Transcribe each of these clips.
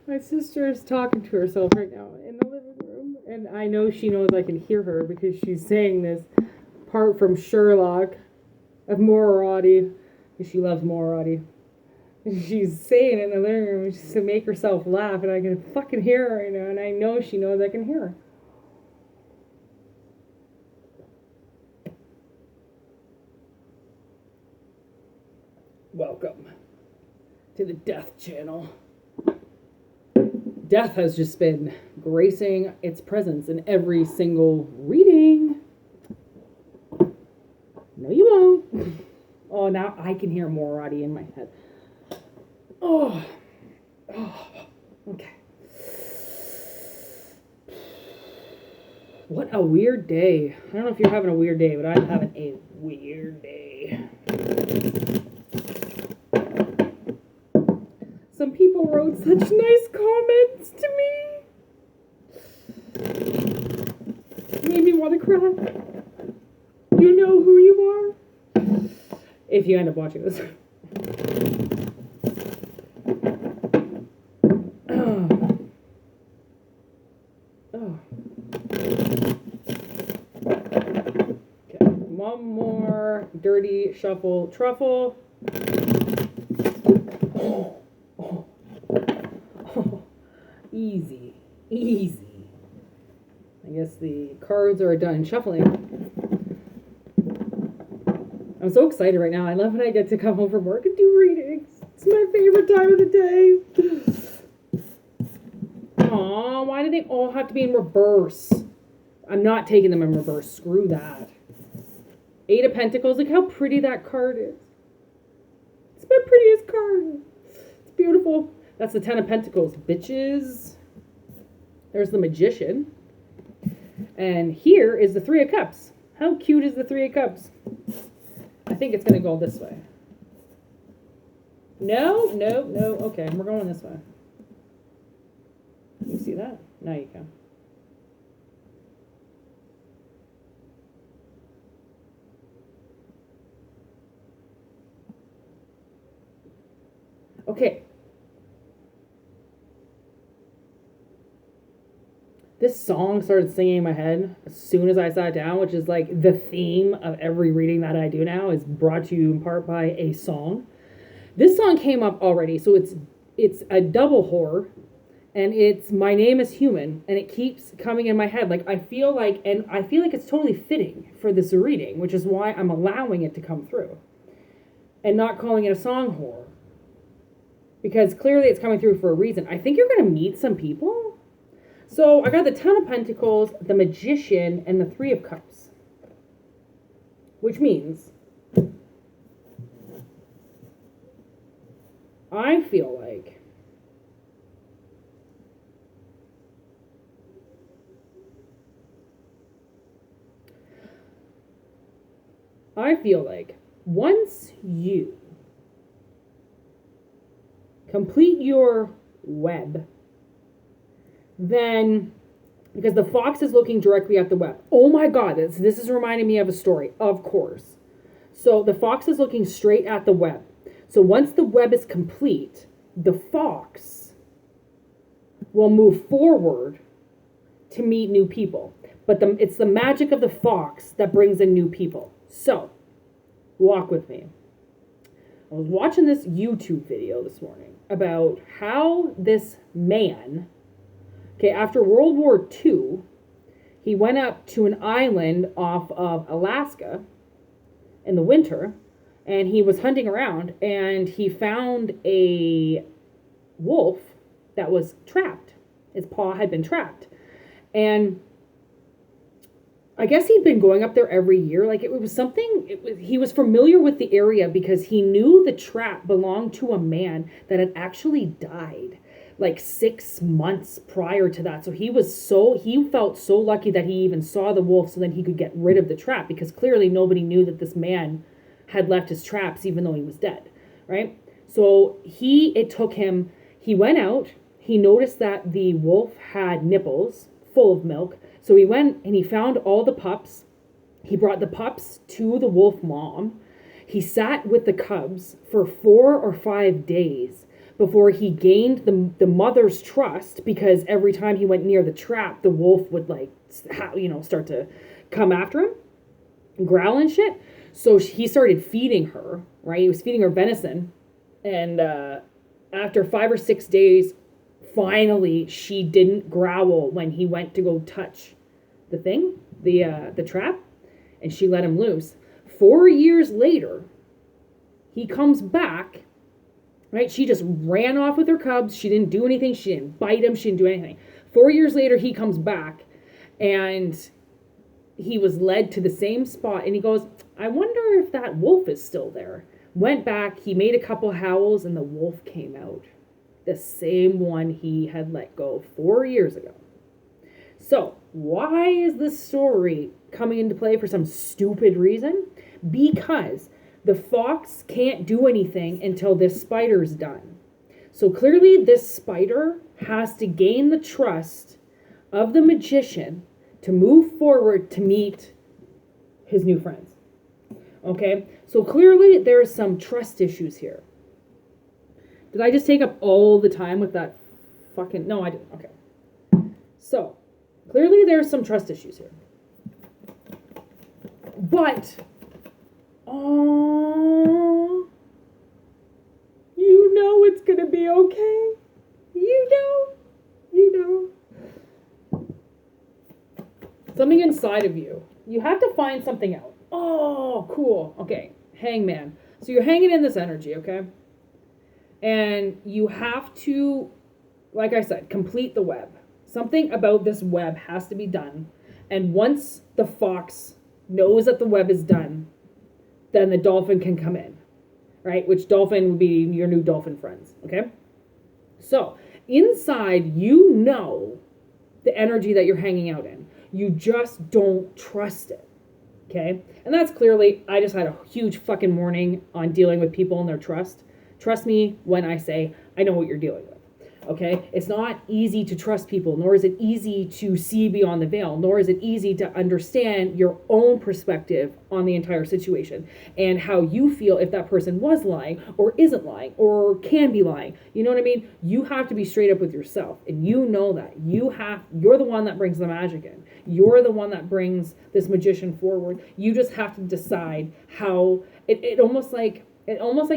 My sister is talking to herself right now in the living room, and I know she knows I can hear her because she's saying this part from Sherlock of Moriarty, because she loves Moriarty. She's saying it in the living room just to make herself laugh, and I can fucking hear her right now, and I know she knows I can hear her. Welcome to the Death Channel. Death has just been gracing its presence in every single reading. No, you won't. Oh, now I can hear Moriarty in my head. Oh, okay. What a weird day. I don't know if you're having a weird day, but I'm having a weird day. Some people wrote such nice comments to me. Made me want to cry. You know who you are. If you end up watching this. Okay, one more dirty shuffle truffle. Easy. I guess the cards are done shuffling. I'm so excited right now. I love when I get to come home from work and do readings. It's my favorite time of the day. Aw, why do they all have to be in reverse? I'm not taking them in reverse. Screw that. Eight of Pentacles. Look how pretty that card is. It's my prettiest card. It's beautiful. That's the Ten of Pentacles, bitches. There's the Magician. And here is the Three of Cups. How cute is the Three of Cups? I think it's going to go this way. No. Okay, we're going this way. You see that? Now you can. Okay. This song started singing in my head as soon as I sat down, which is like the theme of every reading that I do now is brought to you in part by a song. This song came up already, so it's a double horror, and it's My Name is Human, and it keeps coming in my head. Like I feel like it's totally fitting for this reading, which is why I'm allowing it to come through and not calling it a song horror. Because clearly it's coming through for a reason. I think you're going to meet some people. So I got the Ten of Pentacles, the Magician, and the Three of Cups. Which means I feel like once you complete your web, then, because the fox is looking directly at the web. Oh my God, this is reminding me of a story, of course. So the fox is looking straight at the web. So once the web is complete, the fox will move forward to meet new people. But it's the magic of the fox that brings in new people. So, walk with me. I was watching this YouTube video this morning about how this man, after World War II, he went up to an island off of Alaska in the winter, and he was hunting around, and he found a wolf that was trapped. His paw had been trapped. And I guess he'd been going up there every year. Like, he was familiar with the area because he knew the trap belonged to a man that had actually died like 6 months prior to that. So he felt so lucky that he even saw the wolf so then he could get rid of the trap, because clearly nobody knew that this man had left his traps even though he was dead, right? So he went out, he noticed that the wolf had nipples full of milk. So he went and he found all the pups. He brought the pups to the wolf mom. He sat with the cubs for 4 or 5 days before he gained the mother's trust, because every time he went near the trap, the wolf would like, start to come after him, growl and shit. So he started feeding her, right? He was feeding her venison. And after 5 or 6 days, finally, she didn't growl when he went to go touch the thing, the trap, and she let him loose. 4 years later, he comes back, right? She just ran off with her cubs. She didn't do anything. She didn't bite him. She didn't do anything. 4 years later, he comes back, and he was led to the same spot, and he goes, I wonder if that wolf is still there. Went back, he made a couple howls, and the wolf came out. The same one he had let go 4 years ago. So, why is this story coming into play for some stupid reason? Because the fox can't do anything until this spider's done. So clearly this spider has to gain the trust of the magician to move forward to meet his new friends. Okay, so clearly there's some trust issues here. Did I just take up all the time with that fucking... No, I didn't. Okay. So, clearly there's some trust issues here. But, oh, you know it's going to be okay. You know. Something inside of you. You have to find something out. Oh, cool. Okay, hangman. So you're hanging in this energy, okay? And you have to, like I said, complete the web. Something about this web has to be done. And once the fox knows that the web is done, then the dolphin can come in, right? Which dolphin would be your new dolphin friends, okay? So inside, you know the energy that you're hanging out in. You just don't trust it, okay? And that's clearly, I just had a huge fucking morning on dealing with people and their trust. Trust me when I say I know what you're dealing with, okay? It's not easy to trust people, nor is it easy to see beyond the veil, nor is it easy to understand your own perspective on the entire situation and how you feel if that person was lying or isn't lying or can be lying. You know what I mean? You have to be straight up with yourself, and you know that. You're the one that brings the magic in. You're the one that brings this magician forward. You just have to decide how it almost like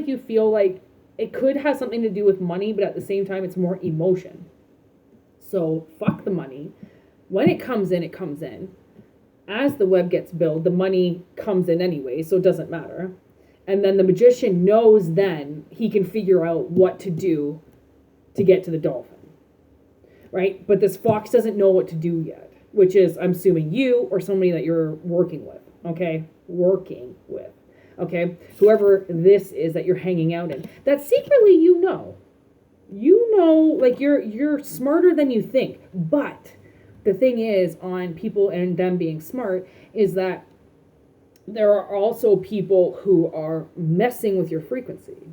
you feel like it could have something to do with money, but at the same time, it's more emotion. So fuck the money. When it comes in, it comes in. As the web gets built, the money comes in anyway, so it doesn't matter. And then the magician knows then he can figure out what to do to get to the dolphin, right? But this fox doesn't know what to do yet, which is, I'm assuming, you or somebody that you're working with, okay? Working with. Okay, whoever this is that you're hanging out in, that secretly you know, like you're smarter than you think. But the thing is, on people and them being smart, is that there are also people who are messing with your frequency.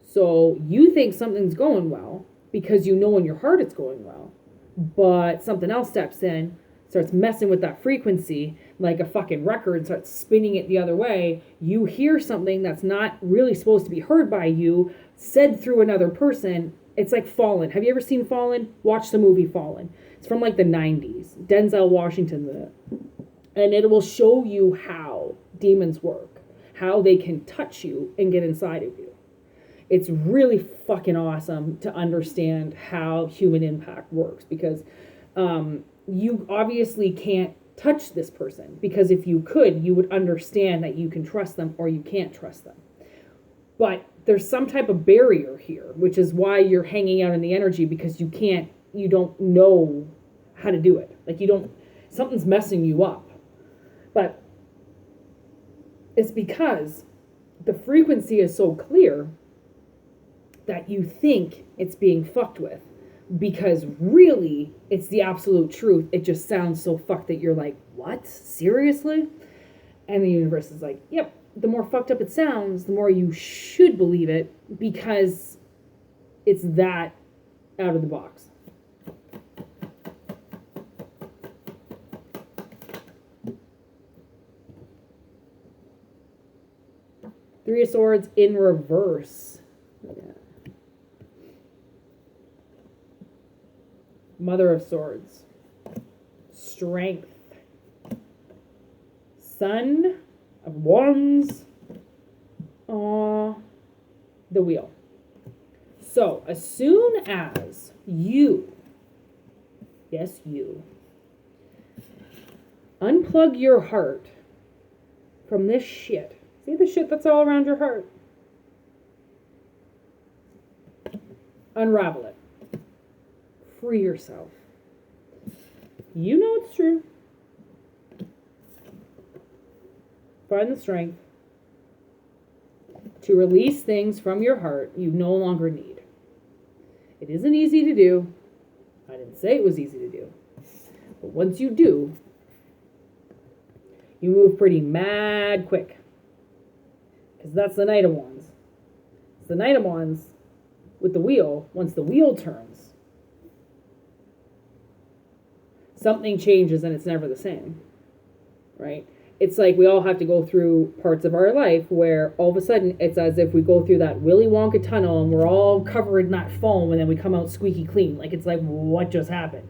So you think something's going well because you know in your heart it's going well, but something else steps in, starts messing with that frequency like a fucking record, starts spinning it the other way. You hear something that's not really supposed to be heard by you, said through another person. It's like Fallen. Have you ever seen Fallen? Watch the movie Fallen. It's from like the 90s. Denzel Washington. And it will show you how demons work, how they can touch you and get inside of you. It's really fucking awesome to understand how human impact works, because you obviously can't touch this person, because if you could, you would understand that you can trust them or you can't trust them. But there's some type of barrier here, which is why you're hanging out in the energy, because you don't know how to do it. Like something's messing you up. But it's because the frequency is so clear that you think it's being fucked with. Because really, it's the absolute truth. It just sounds so fucked that you're like, what? Seriously? And the universe is like, yep, the more fucked up it sounds, the more you should believe it, because it's that out of the box. Three of Swords in reverse. Yeah. Mother of Swords. Strength. Son of Wands. The Wheel. So, as soon as you, yes, you, unplug your heart from this shit, see the shit that's all around your heart? Unravel it. Free yourself. You know it's true. Find the strength to release things from your heart you no longer need. It isn't easy to do. I didn't say it was easy to do. But once you do, you move pretty mad quick. Because that's the Knight of Wands. It's the Knight of Wands with the wheel. Once the wheel turns, something changes and it's never the same. Right? It's like we all have to go through parts of our life where all of a sudden it's as if we go through that Willy Wonka tunnel and we're all covered in that foam and then we come out squeaky clean. Like it's like, what just happened?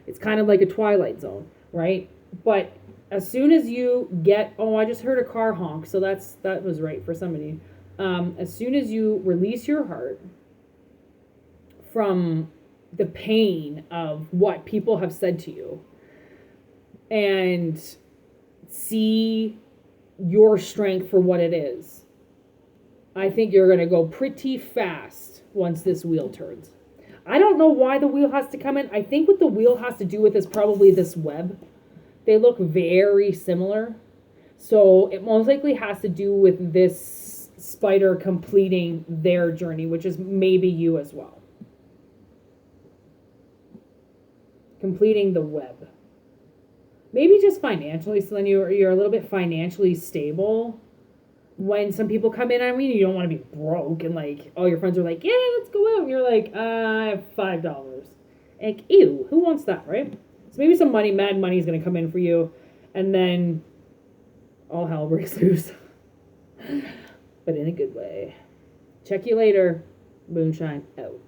It's kind of like a Twilight Zone, right? But as soon as you get, oh, I just heard a car honk, so that was right for somebody. As soon as you release your heart from the pain of what people have said to you and see your strength for what it is, I think you're going to go pretty fast once this wheel turns. I don't know why the wheel has to come in. I think what the wheel has to do with is probably this web. They look very similar. So it most likely has to do with this spider completing their journey, which is maybe you as well. Completing the web. Maybe just financially, so then you're a little bit financially stable. When some people come in, I mean, you don't want to be broke and like all your friends are like, yeah, let's go out. And you're like, I have $5. Like, ew, who wants that, right? So maybe some mad money is going to come in for you. And then all hell breaks loose. But in a good way. Check you later. Moonshine out.